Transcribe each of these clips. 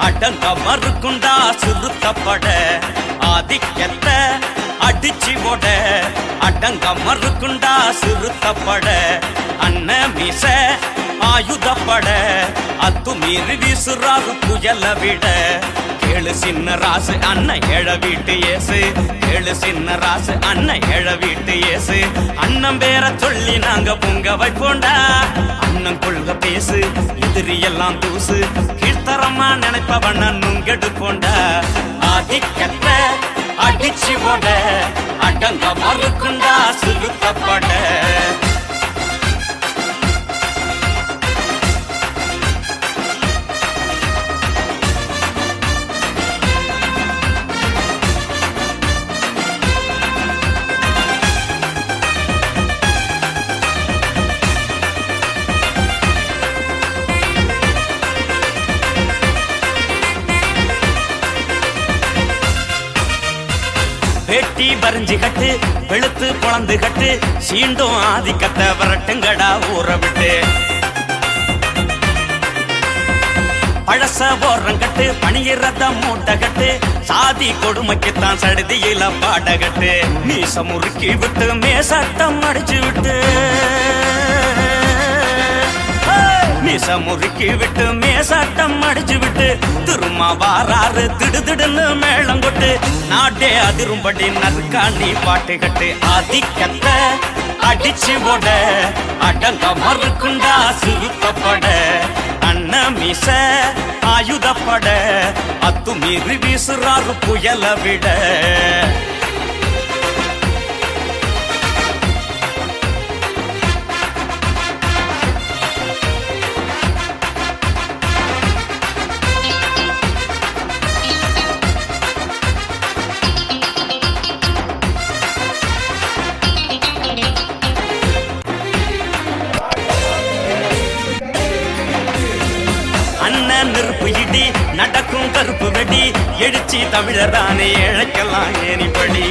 அடங்க மறுக்குண்டா சிறுத்தப்பட ஆதிக்கத்தை அடிச்சு போட அடங்க மறுக்குண்டா சிறுத்தப்பட அண்ண மீச ஆயுதப்பட அத்துமீறி வீசுறாரு புயல விட கேளு சின்ன ராசு அண்ணன் எழ வீட்டு ஏசு கேளு சின்ன ராசு அண்ணன் எழ வீட்டு ஏசு அண்ணன் பேர சொல்லி நாங்க பொங்க வைப்போண்டா அண்ணன் கொள்க பேசு எதிரி எல்லாம் தூசு கீழ்த்தரமா நினைப்பவன் நுங்கெடுப்போண்டா ஆதிக்கத்தை அடிச்சு போட அடங்க மறுக்குண்டா சிறுத்தப்பட வெட்டி பறிஞ்சு கட்டு வெளுத்து பொழந்து கட்டு சீண்டும் ஆதிக்கத்தை வரட்டுங்கடா ஊற விட்டு பழச போடுறம் கட்டு பணியிறத மூட்டை கட்டு சாதி கொடுமைக்குத்தான் சடுதியில பாட கட்டு மீச முறுக்கி விட்டு மேசட்டம் அடிச்சு விட்டு மீச முறுக்கி விட்டு மேசட்டம் அடிச்சு விட்டு திரும்ப வாராறு திடுதிடுன்னு மேளம் கொட்டு நாட்டே அதிரும்படி நற்காணி பாட்டு கட்டு ஆதிக்கத்தை அடிச்சு போட அடங்க மறுக்குண்டா சிறுத்தப்பட அண்ண மீச ஆயுதப்பட அத்துமீறி வீசுறாரு புயல விட நெருப்பு இடி நடக்கும் கருப்பு வெடி எழுச்சி தமிழரானே இழைக்கலாம் ஏனிப்படி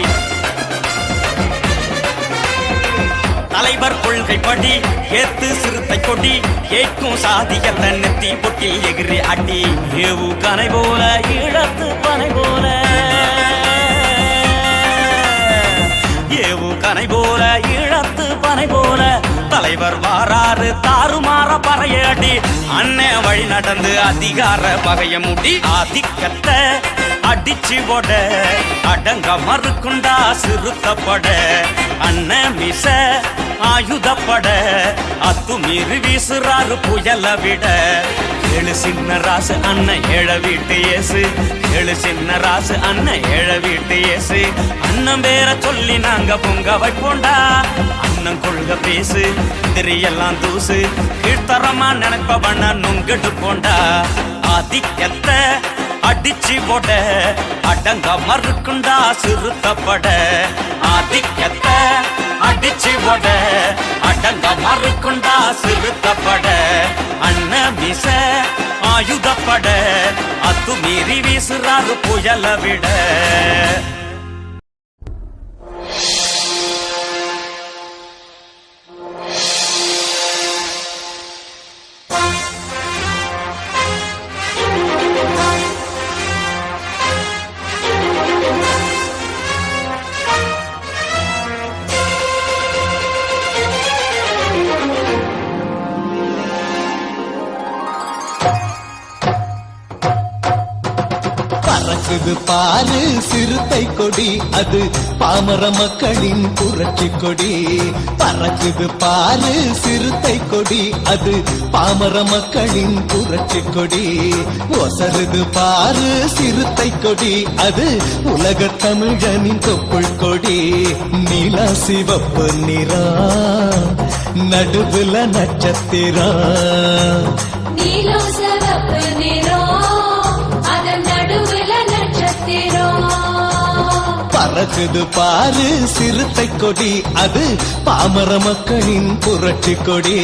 தலைவர் கொள்கைப்படி ஏத்து சிறுத்தை கொடி ஏற்கும் சாதியத்தை நெத்தி பொட்டி எகிரி அடி ஏவு கனை போல இழத்து பனை போல ஏவு கனை போல இழத்து பனை போல தலைவர் வாராறு தாறுமாற பறையடி அண்ணே வழி நடந்து அதிகார பகைய முடி ஆதிக்கத்தை அடிச்சு போட அடங்க மறுக்குண்டா சிறுத்தப்பட அண்ண மிச ஆயுதப்பட அத்துமீறி வீசுறாரு புயல விட கேளு சின்ன ராசு அண்ணன் எழ வீட்டு ஏசு கேளு சின்ன ராசு அண்ணன் எழ வீட்டு ஏசு அண்ணன் பேர சொல்லி நாங்க பொங்க வைப்போண்டா அண்ணன் கொள்க பேசு எதிரியெல்லாம் தூசு கீழ்த்தரமா நினைப்பவன் நுங்கெடு போண்டா ஆதிக்கத்தை அடிச்சு போட அடங்க மறுக்குண்டா சிறுத்தப்பட ஆதிக்கத்தை அடிச்சு போட அடங்க மறுக்குண்டா சிறுத்தப்பட அண்ண மீச ஆயுதப்பட அத்துமீறி வீசுறாரு புயல விட பறக்குது பாரு சிறுத்தை கொடி அது பாமர மக்களின் புரட்சி கொடி பறக்குது பாரு சிறுத்தை கொடி அது பாமர மக்களின் புரட்சி கொடி ஒசருது பாரு சிறுத்தை கொடி அது உலக தமிழனின் தொப்புள் கொடி நீல சிவப்பு நிறா நடுவுல நட்சத்திரம் நீலம் சிவப்பு நிறம் பறக்குது பாரு சிறுத்தை கொடி அது பாமர மக்களின் புரட்சி கொடி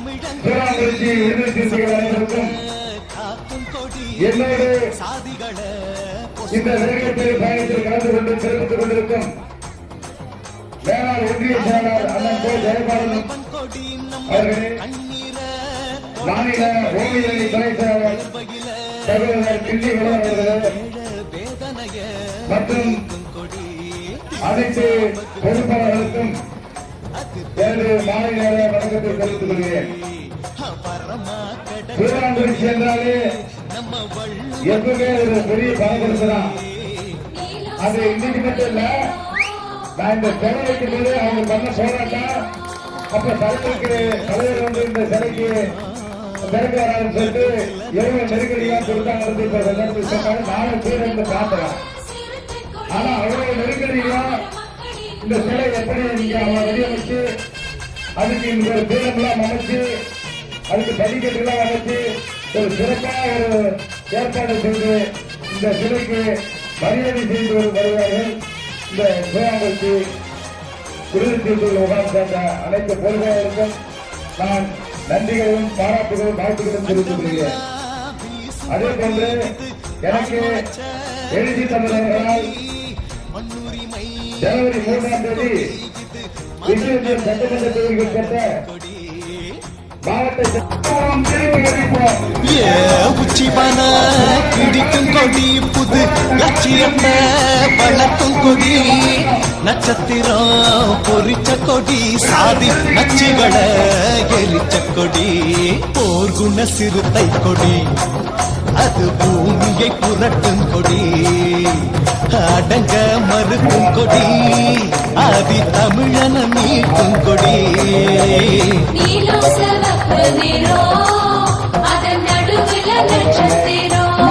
சூறாவளிக்கு விடுதலை சிறுத்தைகள் அனைவருக்கும் காக்கும் கொடி என்னோடு சாதிகள இந்த நெருக்கத்தில் பயணத்தில் கலந்து கொண்டு சிறப்பித்துக் கொண்டிருக்கும் வேளாண் ஒன்றிய செயலாளர் அண்ணன் கோ ஜெயபாலன் கொடி நம்ம அவர்களே, கண்ணீர மாநில ஓவியரணி துணை செயலாளர் சகோதரர் கிள்ளி விளவன் அவர்களே வேதனைய மற்றும் கொடி அனைத்து பொறுப்பாளர்களுக்கும் எனது மாலை நேர வணக்கத்தை தெரிவித்துக் கொள்கிறேன். பரமா கட சூறாவளி என்றாலே நம்ம வள்ளு எப்பவுமே ஒரு பெரிய பணம் தான். அது இன்னைக்கு மட்டும் இல்ல, நான் இந்த சிலை வைக்கும் போது அவங்க பண்ண போராட்டம், அப்ப தலைவருக்கு தலைவர் வந்து இந்த சிலைக்கு திறக்க வராதுன்னு சொல்லிட்டு எவ்வளவு நெருக்கடியா கொடுத்தாங்க. இப்ப எல்லாத்தையும் சொன்னாங்க, நானும் கூட இருந்து பார்த்தேன். ஆனா அவ்வளவு நெருக்கடியா இந்த சிலை எப்படி நீங்க அவங்க வடிவமைச்சு அதுக்கு இந்த ஒரு பீடம்லாம் அமைச்சு அதுக்கு படிக்கட்டுலாம் அமைச்சு ஒரு சிறப்பான ஒரு ஏற்பாடு செய்து இந்த சிலைக்கு மரியாதை செய்து வருவார்கள். இந்த சூறாவளிக்கு விடுதலை முகாம் சேர்ந்த அனைத்து பொறுப்பாளர்களுக்கும் நான் நன்றிகளும் பாராட்டுகளும் வாழ்த்துகளும் தெரிவித்துக் கொள்கிறேன். அதே போன்று எனக்கு எழுதி தமிழர்களால் மண்ணுரிமை ஜனவரி 3ஆம் தேதி விஜயபுரம் சட்டமன்ற தொகுதிக்கு பெற்ற மாவட்ட சட்டமன்றம் திருப்பி அறிவிப்போம். ஏ உச்சிவன பிடிக்கும் கொடி புது லட்சியத்தை வளர்க்கும் கொடி நட்சத்திரம் பொறிச்ச கொடி சாதி நச்சுகளை எரிச்ச கொடி போர்க்குண சிறுத்தை கொடி அது பூமியை புரட்டும் கொடி அடங்க மறுக்கும் கொடி ஆதி தமிழன மீட்கும் கொடி நீலம் சிவப்பு நிறம் அதன் நடுவில் நட்சத்திரம்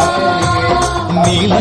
நீல